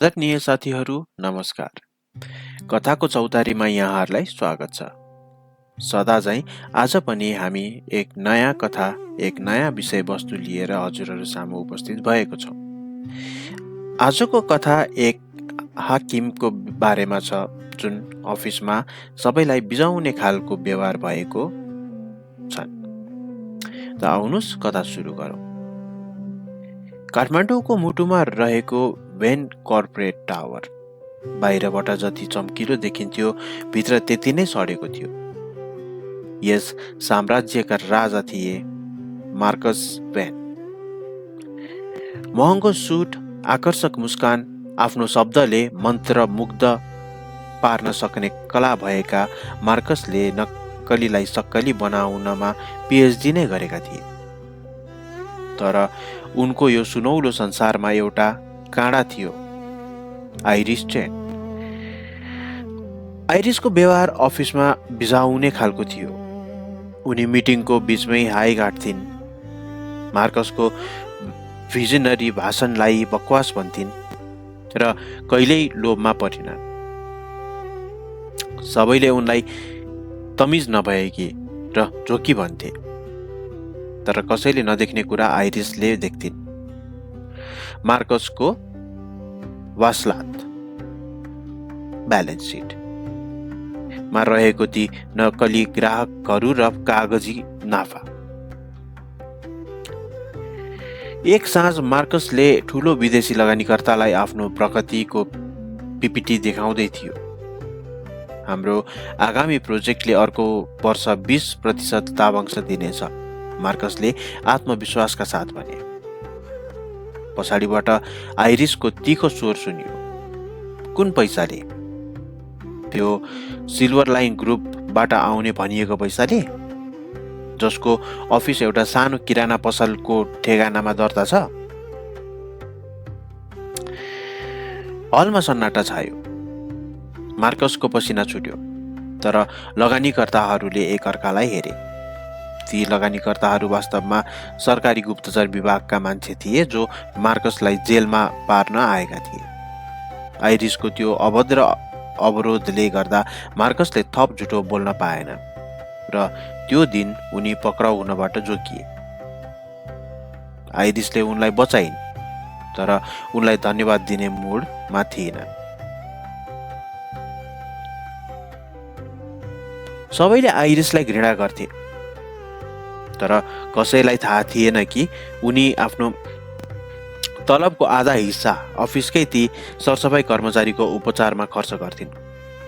आदरणीय साथीहरू नमस्कार। कथाको चौतारीमा यहाँहरूलाई स्वागत छ। सदाझैँ आज पनि हामी एक नयाँ कथा, एक नयाँ विषयवस्तु लिएर हजुरहरू सामु उपस्थित भएको छौँ। आजको कथा एक हाकिमको बारेमा छ, जुन अफिसमा सबैलाई बिजाउने खालको व्यवहार भएको छन्। त आउनुस् कथा सुरु गरौँ। काठमाडौँको मुटुमा रहेको वेन कर्पोरेट टावर बाहिरबाट जति चम्किलो देखिन्थ्यो, भित्र त्यति नै सडेको थियो। यस साम्राज्यका राजा थिए मार्कस वेन। महँगो सुट, आकर्षक मुस्कान, आफ्नो शब्दले मन्त्रमुग्ध पार्न सक्ने कला भएका मार्कसले नक्कलीलाई सक्कली बनाउनमा पिएचडी नै गरेका थिए। तर उनको यो सुनौलो संसारमा एउटा काँडा थियो, आइरिस ट्रेन। आइरिसको व्यवहार अफिसमा बिझाउने खालको थियो। उनी मिटिङको बीचमै हाई गाड्थिन्, मार्कसको भिजनरी भाषणलाई बकवास भन्थिन् र कहिल्यै लोभमा परिनन्। सबैले उनलाई तमिज नभएकी र जोकी भन्थे, तर कसैले नदेख्ने कुरा आइरिसले देख्थिन्। मार्कसको वासलात ब्यालेन्स सिट मा रहेको ती नक्कली ग्राहकहरू र कागजी नाफा। एक साँझ मार्कसले ठुलो विदेशी लगानीकर्तालाई आफ्नो प्रगतिको पिपिटी देखाउँदै थियो। हाम्रो आगामी प्रोजेक्टले अर्को वर्ष 20% लाभांश दिनेछ, मार्कसले आत्मविश्वासका साथ भने। पछाडिबाट आइरिसको तीखो स्वर सुनियो। कुन पैसाले? त्यो सिल्भर लाइन ग्रुपबाट आउने भनिएको पैसाले, जसको अफिस एउटा सानो किराना पसलको ठेगानामा दर्ता छ। हलमा सन्नाटा छायो। मार्कसको पसिना छुट्यो, तर लगानीकर्ताहरूले एकअर्कालाई हेरे। ती लगानीकर्ताहरू वास्तवमा सरकारी गुप्तचर विभागका मान्छे थिए, जो मार्कसलाई जेलमा पार्न आएका थिए। आइरिसको त्यो अभद्र अवरोधले गर्दा मार्कसले थप झुटो बोल्न पाएन र त्यो दिन उनी पक्राउ हुनबाट जोगिए। आइरिसले उनलाई बचाइन्, तर उनलाई धन्यवाद दिने मुडमा थिएनन्। सबैले आइरिसलाई घृणा गर्थे, तर कसैलाई थाहा थिएन कि उनी आफ्नो तलबको आधा हिस्सा अफिसकै ती सरसफाई कर्मचारीको उपचारमा खर्च गर्थिन्,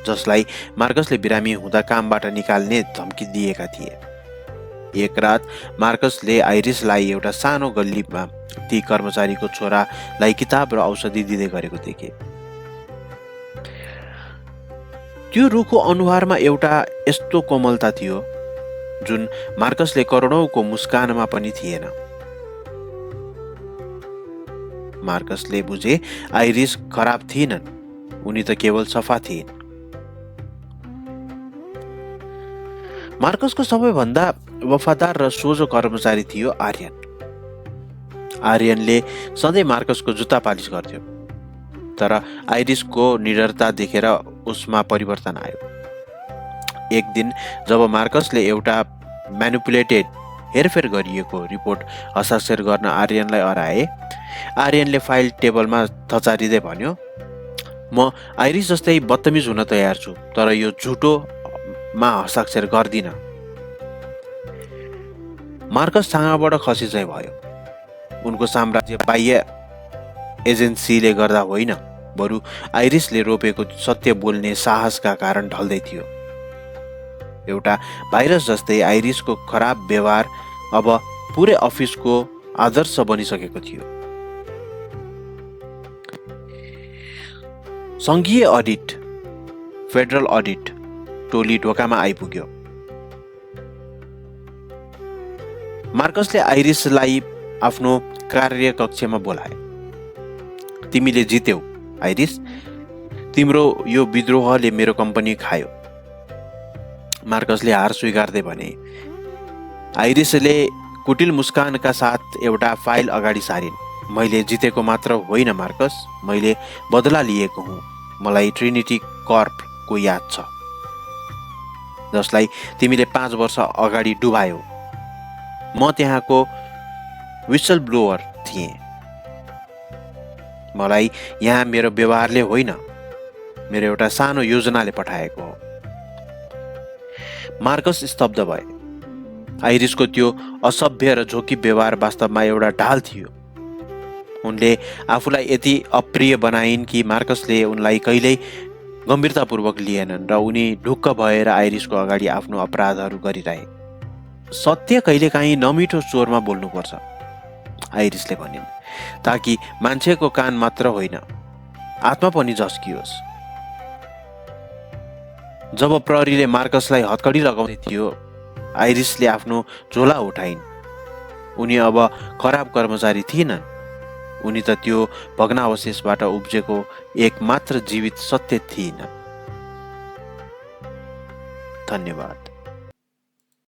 जसलाई मार्कसले बिरामी हुँदा कामबाट निकाल्ने धम्की दिएका थिए। एक रात मार्कसले आइरिसलाई एउटा सानो गल्लीमा ती कर्मचारीको छोरालाई किताब र औषधि दिँदै गरेको देखे। त्यो रुखो अनुहारमा एउटा यस्तो कोमलता थियो जुन मार्कसले करोडौँको मुस्कानमा पनि थिएन। मार्कसले बुझे आइरिस खराब थिएनन्, उनी त केवल सफा थिइन्। मार्कसको सबैभन्दा वफादार र सोझो कर्मचारी थियो आर्यन। आर्यनले सधैँ मार्कसको जुत्ता पालिस गर्थ्यो, तर आइरिसको निडरता देखेर उसमा परिवर्तन आयो। एक दिन जब मार्कसले एउटा म्यानिपुलेटेड, हेरफेर गरिएको रिपोर्ट हस्ताक्षर गर्न आर्यनलाई अराए, आर्यनले फाइल टेबलमा थचारिँदै भन्यो, म आइरिस जस्तै बदतमिज हुन तयार छु, तर यो झुटोमा हस्ताक्षर गर्दिन। मार्कस छाँगाबाट खसी चाहिँ भयो। उनको साम्राज्य बाह्य एजेन्सीले गर्दा होइन, बरु आइरिसले रोपेको सत्य बोल्ने साहसका कारण ढल्दै थियो। एउटा भाइरस जस्तै आइरिसको खराब व्यवहार अब पुरै अफिसको आदर्श बनिसकेको थियो। सङ्घीय अडिट, फेडरल अडिट टोली ढोकामा आइपुग्यो। मार्कसले आइरिसलाई आफ्नो कार्यकक्षमा बोलाए। तिमीले जित्यौ आइरिस, तिम्रो यो विद्रोहले मेरो कम्पनी खायो। मार्कसले हार स्वीकार्दै भने। आइरिसले कुटिल मुस्कानका साथ एउटा फाइल अगाडि सारिन्। मैले जितेको मात्र होइन मार्कस, मैले बदला लिएको हुँ। मलाई ट्रिनिटी कर्पको याद छ, जसलाई तिमीले 5 वर्ष अगाडि डुबायौ। म त्यहाँको विसल ब्लोअर थिएँ। मलाई यहाँ मेरो व्यवहारले होइन, मेरो एउटा सानो योजनाले पठाएको हो। मार्कस स्तब्ध भए। आइरिसको त्यो असभ्य र झोकी व्यवहार वास्तवमा एउटा ढाल थियो। उनले आफूलाई यति अप्रिय बनाइन् कि मार्कसले उनलाई कहिल्यै गम्भीरतापूर्वक लिएनन् र उनी ढुक्क भएर आइरिसको अगाडि आफ्नो अपराधहरू गरिरहे। सत्य कहिलेकाहीँ नमिठो स्वरमा बोल्नुपर्छ, आइरिसले भनिन्, ताकि मान्छेको कान मात्र होइन, आत्मा पनि झस्कियोस्। जब प्रहरीले मार्कसलाई हतकडी लगाउँदै थियो, आइरिसले आफ्नो झोला उठाइन्। उनी अब खराब कर्मचारी थिएनन्, उनी त त्यो भग्नावशेषबाट उब्जेको एकमात्र जीवित सत्य थिएनन्। धन्यवाद।